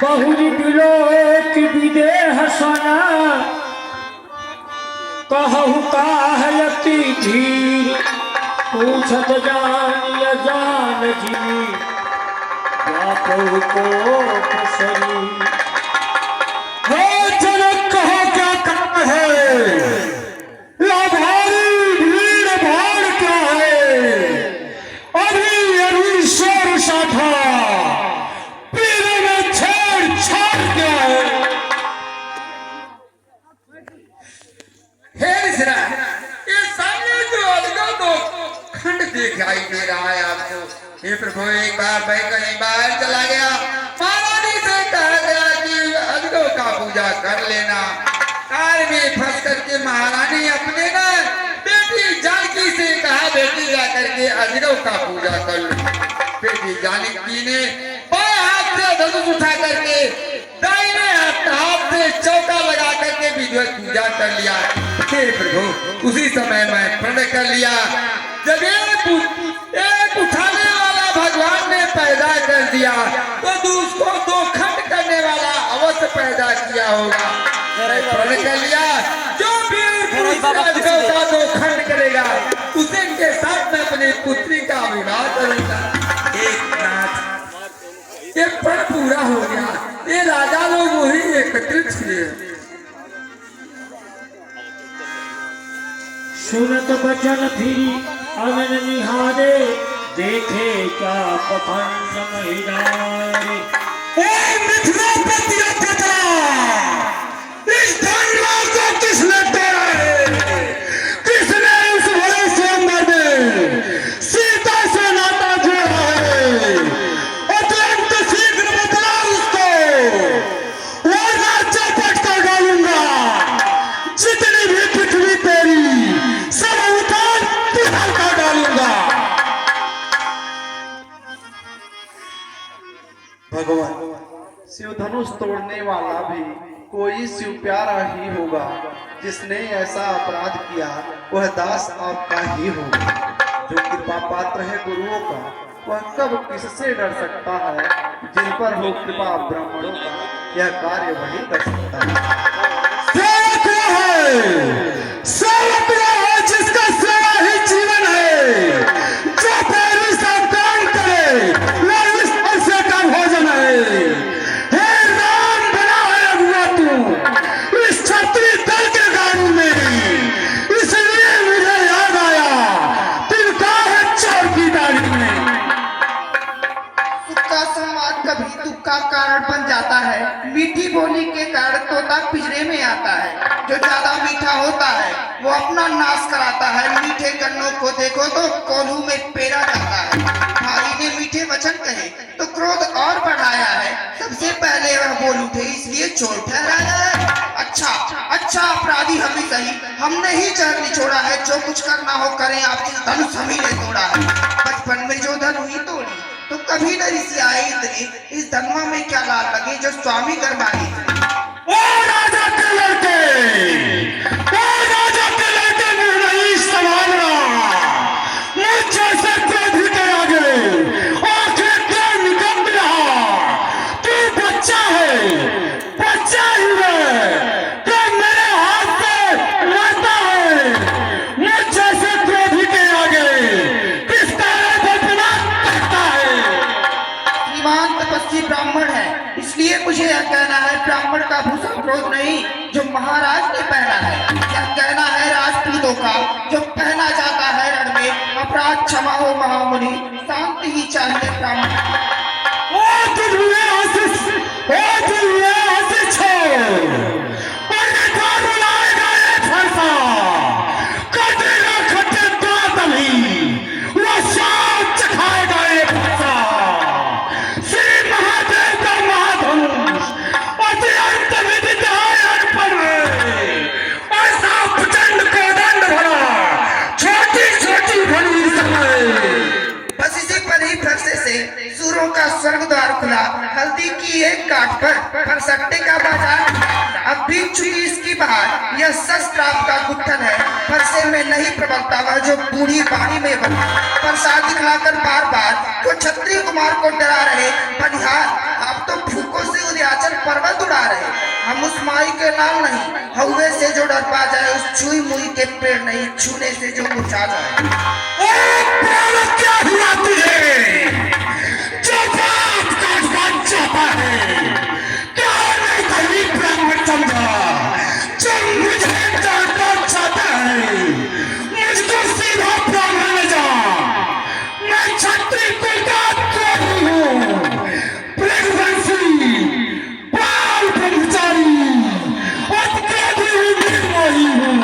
बहुरी बिलोक विदेह सना कहु काहयति धीर पूछत जान जान जी को शरीर हो जनक कहो क्या काम है लाभारी भीड़ भाड़ क्या है अभी अभी शोर साठा पीरे में छेड़छाड़ क्या है। हे मिश्रा, ये सामने जो अजगर दो खंड दिखाई दे रहा है आपको। हे प्रभु, एक बार मैं कहीं बाहर चला गया, महारानी से कहा गया कि अजगरों का पूजा कर लेना। कार में फंस करके महारानी अपने ना बेटी जानकी से कहा बेटी जा करके अजगरों का पूजा कर लो। बेटी जानकी ने बाएं हाथ से धनुष उठा करके दाहिने हाथ से चौका लगा करके विधिवत पूजा कर लिया। हे प्रभु, उसी समय मैं प्रण कर लिया। जब एक उठाने वाला भगवान ने पैदा कर दिया तो उसको दो खंड करने वाला अवश्य पैदा किया होगा। प्रण कर लिया, जो भी अजगर का दो खंड करेगा उसे के साथ मैं अपनी पुत्री का विवाह करूंगा। एक नाथ, ये प्रण पूरा हो गया। ये राजा लोग वही एकत्रित हुए। सुनत बचन फिरी अनन निहारे देखे क्या पखंड महिलारे। इस धनवा को किसने तोड़ा है? किसने इस भले सुंदर में सीता से नाता जोड़ा है? अत्यंत शीघ्र बतला उसको, वरना चौपट कर डालूंगा। जितनी भी पृथ्वी तेरी सब उतार तिहार कर डालूंगा। भगवान, शिव धनुष तोड़ने वाला भी कोई शिव प्यारा ही होगा। जिसने ऐसा अपराध किया वह दास आपका ही होगा। जो कृपा पात्र है गुरुओं का, वह कब किससे डर सकता है। जिन पर हो कृपा ब्राह्मणों का, यह कार्य वही कर सकता है। सेवक है जिसका सेवा ही जीवन है। जो पैरी सब काम करे वह इस ऐसे का भोजन है। हे राम, बना है अगुआ तू इस क्षत्रिय दल के गाड़ी में, इसलिए मुझे याद आया तिनका है चोर की दाढ़ी में। उसका संवाद कभी दुख का कारण बन जाता है। मीठी बोली के कारण तोता पिंजरे में आता है। जो ज्यादा मीठा होता है वो अपना नाश कराता है। मीठे गन्नों को देखो तो कोल्हू में पेरा जाता है। भाई ने मीठे वचन कहे तो क्रोध और बढ़ाया है। सबसे पहले वह बोल उठे इसलिए चोर ठहराया है। अच्छा अच्छा, अपराधी हम ही सही, हमने ही जहर निचोड़ा है। जो कुछ करना हो करें, आपसे धनुष हम ही ने तोड़ा है। बचपन में जो धन हुई तोड़ी तो कभी न ऋषि आए इतने। इस धनवा में क्या लाल लगे जो स्वामी गरमाए इतने। ओ राजा के लड़के, ओ राजा के लड़के, मुझे नहीं संभालना। मुझे से क्रोध के आगे आंखें क्यों निकल रहा? तू बच्चा है, बच्चा ही है, तो मेरे हाथ से लड़ता है। मुझे से क्रोध के आगे किस तरह बचना करता है? श्रीमान तपस्वी ब्राह्मण है, इसलिए मुझे यह कहना है ब्राह्मण का भूषण क्रोध नहीं जो महाराज ने पहना है। यह कहना है राजपूतों का जो पहना जाता है रण में। अपराध क्षमा हो महामुनि, शांति ही चाहिए ब्राह्मण। ओ दुनिया आशीष, ओ दुनिया आशीष छोड़, और कानून लाएगा ये फरसा। कटेगा खट्टे तो तभी वो शाम चखाएगा ये फरसा। श्री महादेव का महाधनुष अत्यंत विदित है अर्पण है। ऐसा प्रचंड कोदंड भरा, छोटी छोटी भरी समय। बस इसी पर ही फरसे से सूरों का स्वर्ग द्वार खुला। हल्दी की एक काट पर फरसट्टे का बाजार। अब भी चुकी इसकी बहार। यह शस्त्राप का गुत्थन है, फरसे में नहीं प्रबलता वह जो बूढ़ी बाणी में बना। प्रसाद दिखलाकर बार बार कुछ क्षत्रिय कुमार को डरा रहे बनिहार, आप तो फूकों से उदयाचल पर्वत उड़ा रहे। हम उस माई के नाम नहीं, हौवे से जो डर पा जाए, उस छुई मुई के पेड़ नहीं, छूने से जो मुरझा जाए। क्या हुआ तुझे जो बात का बात चाहता है? क्या मैं कहीं ब्राह्मण समझा जो मुझे जानना चाहता है? मुझको सीधा ब्राह्मण जा, मैं क्षत्रिय कुल का द्रोही हूँ, ब्रजवंशी, बाल ब्रह्मचारी, अपराधी हूँ, निर्मोही हूँ।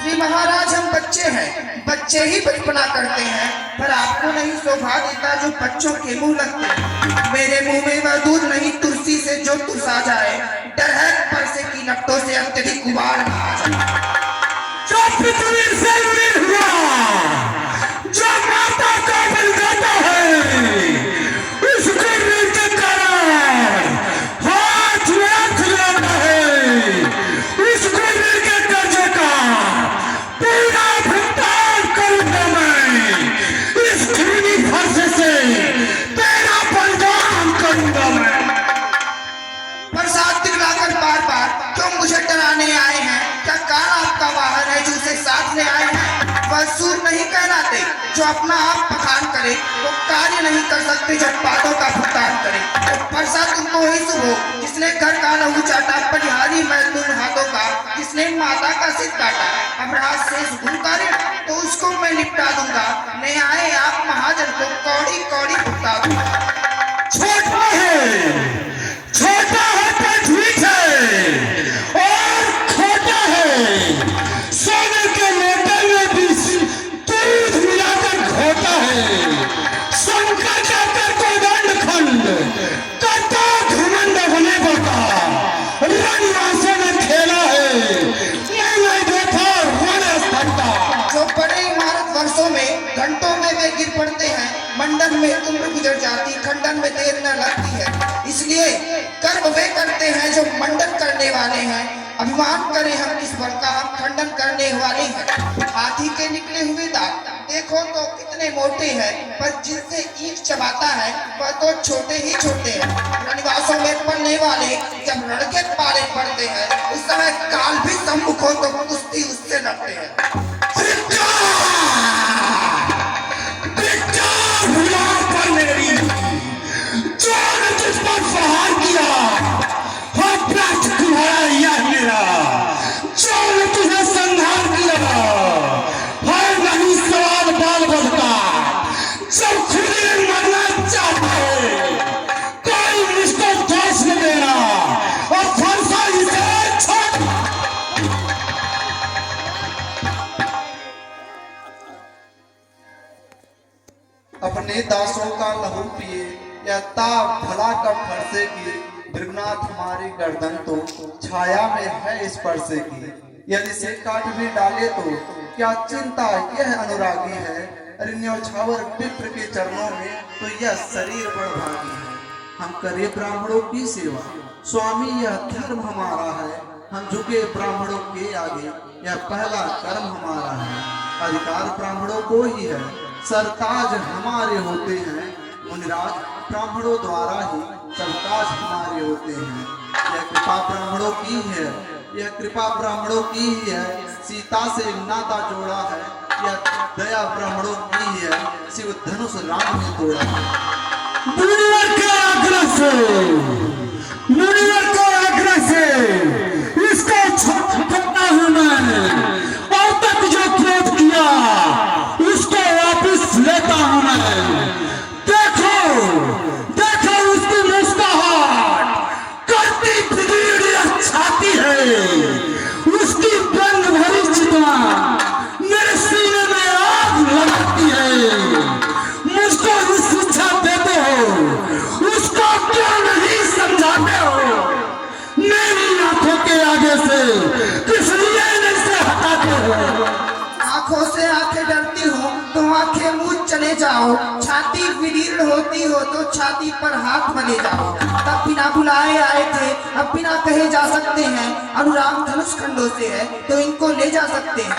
जी महाराज, हम बच्चे हैं, बच्चे ही बचपना करते हैं, पर आपको नहीं शोभा देता जो बच्चों के मुंह लगते हैं। मेरे मुंह में वह दूध नहीं, तुलसी से जो तुसा जाए, डर है परसे की नकटों से अत्यधिक उबाल ना आ जाए। जो पृथ्वी से वीर हुआ, जो माता का बल जाता है, उसको वीर के कारण हाथ में हाथ लगाता है, उसको वीर के कर्जे का पूरा भुगतान करूंगा मैं, इस खूनी फर्श से तेरा बलिदान करूंगा मैं। प्रसाद दिखलाकर बार बार क्यों मुझे डराने आए हैं? क्या कान आपका वाहन है जो उसे साथ ले आए हैं? वह सूर नहीं कहलाते जो अपना आप पखान करे, वो कार्य नहीं कर सकते जब बातों का भुगतान करे। तो प्रसाद तुमको ही शुभ हो जिसने घर का लहू चाटा, परिहारी मैथुन हाथों का जिसने माता का सिर काटा। अब रात से गुरु कार्य तो उसको मैं निपटा दूंगा, नहीं आए आप महाजन को कौड़ी कौड़ी भुगता दूंगा। छोटा है, छोटा है तो ठीक है, और खोटा है, सोने के लोटे में भी दूध मिलाकर खोटा है। शंकर जाकर को दंड खंड करता घमंड होने पड़ता, रनवासों में खेला है, मैं देखा रण स्थलता। जो बड़े इमारत वर्षों में घंटों में वे गिर पड़ते हैं, मंडन में उम्र गुजर जाती, खंडन में देर न लगती है। इसलिए कर्म वे करते हैं जो मंडन करने वाले हैं। अभिमान करें हम किस बल का, हम खंडन करने वाले हैं। हाथी के निकले हुए दांत देखो तो कितने मोटे हैं, पर जिनसे ईंट चबाता है वह तो छोटे ही छोटे हैं। रनिवासों में पलने वाले जब लड़के पाले पड़ते हैं, उस समय काल भी सम्मुख हो तो कुश्ती उससे लड़ते हैं। अपने दासों का लहू पिए या ताप भला कर फरसे की, भृगुनाथ हमारी गर्दन तो छाया में है स्पर्शे की। यदि से काट भी डाले तो क्या चिंता, यह अनुरागी है। अरे न्यौछावर विप्र के चरणों में तो यह शरीर बड़ भागी है। हम करें ब्राह्मणों की सेवा, स्वामी यह धर्म हमारा है। हम झुके ब्राह्मणों के आगे, यह पहला कर्म हमारा है। अधिकार ब्राह्मणों को ही है, सरताज हमारे होते हैं। मुनिराज ब्राह्मणों द्वारा ही सब काज हमारे होते हैं। यह कृपा ब्राह्मणों की है, यह कृपा ब्राह्मणों की ही है। सीता से नाता जोड़ा है, यह दया ब्राह्मणों की ही है। शिव धनुष राम ने तोड़ा है। मुनिवर के आग्रह से, मुनिवर के आग्रह से इसको छोड़ना हूं मैं, और तक जो क्रोध किया उसको वापस लेता हूं मैं। देखो देखो उसकी मुस्कुराहट करती बिगड़ी छाती है, उसकी रंग भरी चितवा मेरे सीने में आग लगाती है। मुझको इस शिक्षा देते हो, उसको क्यों नहीं समझाते हो? मेरी आंखों के आगे से किस लिए नहीं हटाते हो? आंखों से आंखें डरती हो तो आंखें मूंद चले जाओ। छाती विदीर्ण होती हो तो छाती पर हाथ मले जाओ। तब बिना बुलाए आए थे, अब बिना कहे जा सकते हैं। अनुराग धनुष खंडों से है तो इनको ले जा सकते हैं।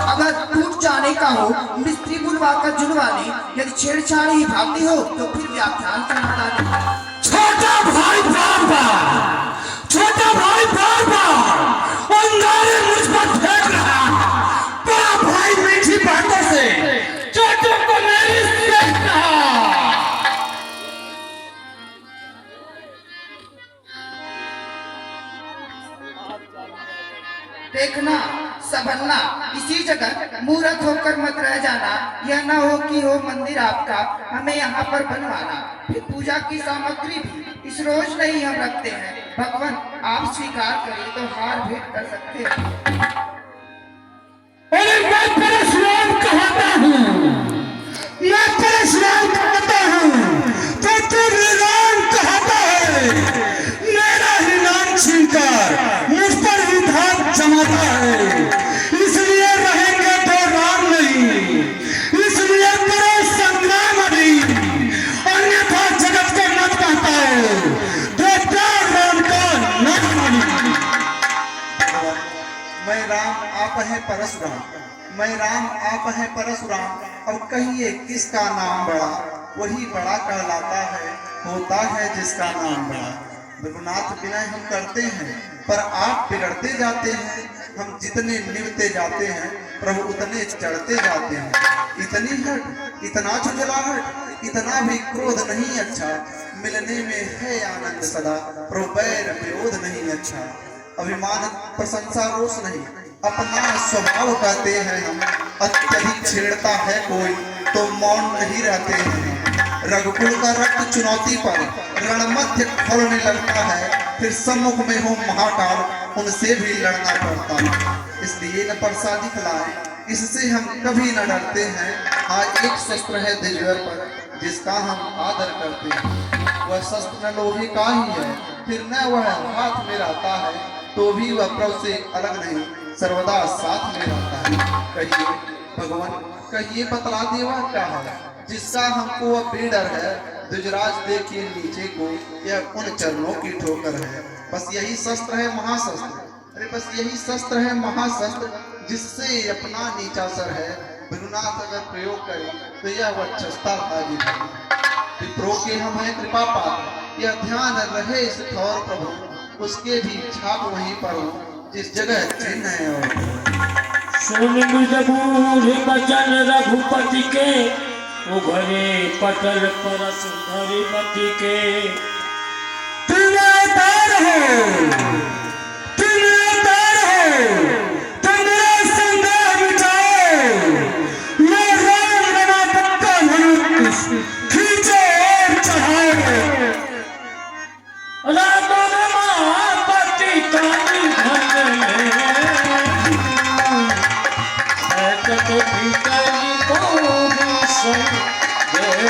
अगर टूट जाने का हो मिस्त्री जुड़वा कर जुड़वा ले, यदि छेड़छाड़ ही भागती हो तो फिर व्याख्यान सुनाता नहीं। छोटा भाई बार-बार, छोटा भाई बार-बार अंगारे मुझ पर फेंक रहा, बड़ा भाई मीठी बातों से छोटों को मेरी सेक रहा। देखना संभलना, इसी जगह मूर्ख होकर मत रह जाना। यह न हो कि हो मंदिर आपका हमें यहाँ पर बनवाना, फिर पूजा की सामग्री भी इस रोज नहीं हम रखते हैं। भगवान आप स्वीकार करें तो हार भेंट कर सकते हैं। अरे मैं परशुराम कहता हूँ, मैं परशुराम कहता हूँ, तो तू राम कहता है। मेरा ही नाम छीनकर मुझ पर ही धाक जमाता है, इसलिए रहेंगे तो राम नहीं, इसलिए करो संग्राम अभी, अन्यथा जगत को मत कहता है, देवदार राम का नाम नहीं। मैं राम आप हैं परशुराम, मैं राम आप हैं परशुराम। अब कहिए किसका नाम बड़ा, वही बड़ा कहलाता है, होता है जिसका नाम बड़ा। रघुनाथ विनय हम करते हैं पर आप बिगड़ते जाते हैं। हम जितने निभते जाते हैं प्रभु उतने चढ़ते जाते हैं। इतनी हट, इतना झुंझलाहट, इतना भी क्रोध नहीं अच्छा। मिलने में है आनंद सदा, प्रभु बैर विरोध नहीं अच्छा। अभिमान प्रशंसा रोष नहीं, अपना स्वभाव कहते हैं हम। अत्यधिक छेड़ता है कोई तो मौन नहीं रहते हैं। रघुकुल का रक्त चुनौती पर रणमध्य खोलने लगता है, फिर सम्मुख में हो महाकाल, उनसे भी लड़ना पड़ता है। इसलिए न प्रसादी खिलाए, इससे हम कभी न डरते हैं। हाँ, एक शस्त्र है दिजवर पर जिसका हम आदर करते हैं। वह शस्त्र न लोहे का ही है, फिर न वह हाथ में रहता है तो भी वह प्रभु से अलग नहीं, सर्वदा साथ में रहता है। कहिए भगवान, कहिए बतला दे वह क्या है जिसका हमको वह बेडर है। दुजराज देखिए नीचे को, यह उन चरणों की ठोकर है। बस यही शस्त्र है महाशस्त्र, अरे बस यही शस्त्र है महाशस्त्र, जिससे अपना नीचा सर है रघुनाथ अगर प्रयोग करे तो यह वक्षस्था हाजिर है। विप्रो के हम हैं कृपा पात्र, यह ध्यान रहे इस थौर प्रभु, उसके भी छाप वहीं पर हो जिस जगह चिन्ह है। और सुन मृदबूढ़ बचन रघुपति के, उभरे पटल पर सुधरि मति के। तुम्हें तार हो, तुम्हें तार हो, तुम्हें संदेह मिटाओ। मैं राम बना पक्का धनुष खींचो और चढ़ाओ। राम रमापति कानि धन में, जगत भीतर को भी संदेह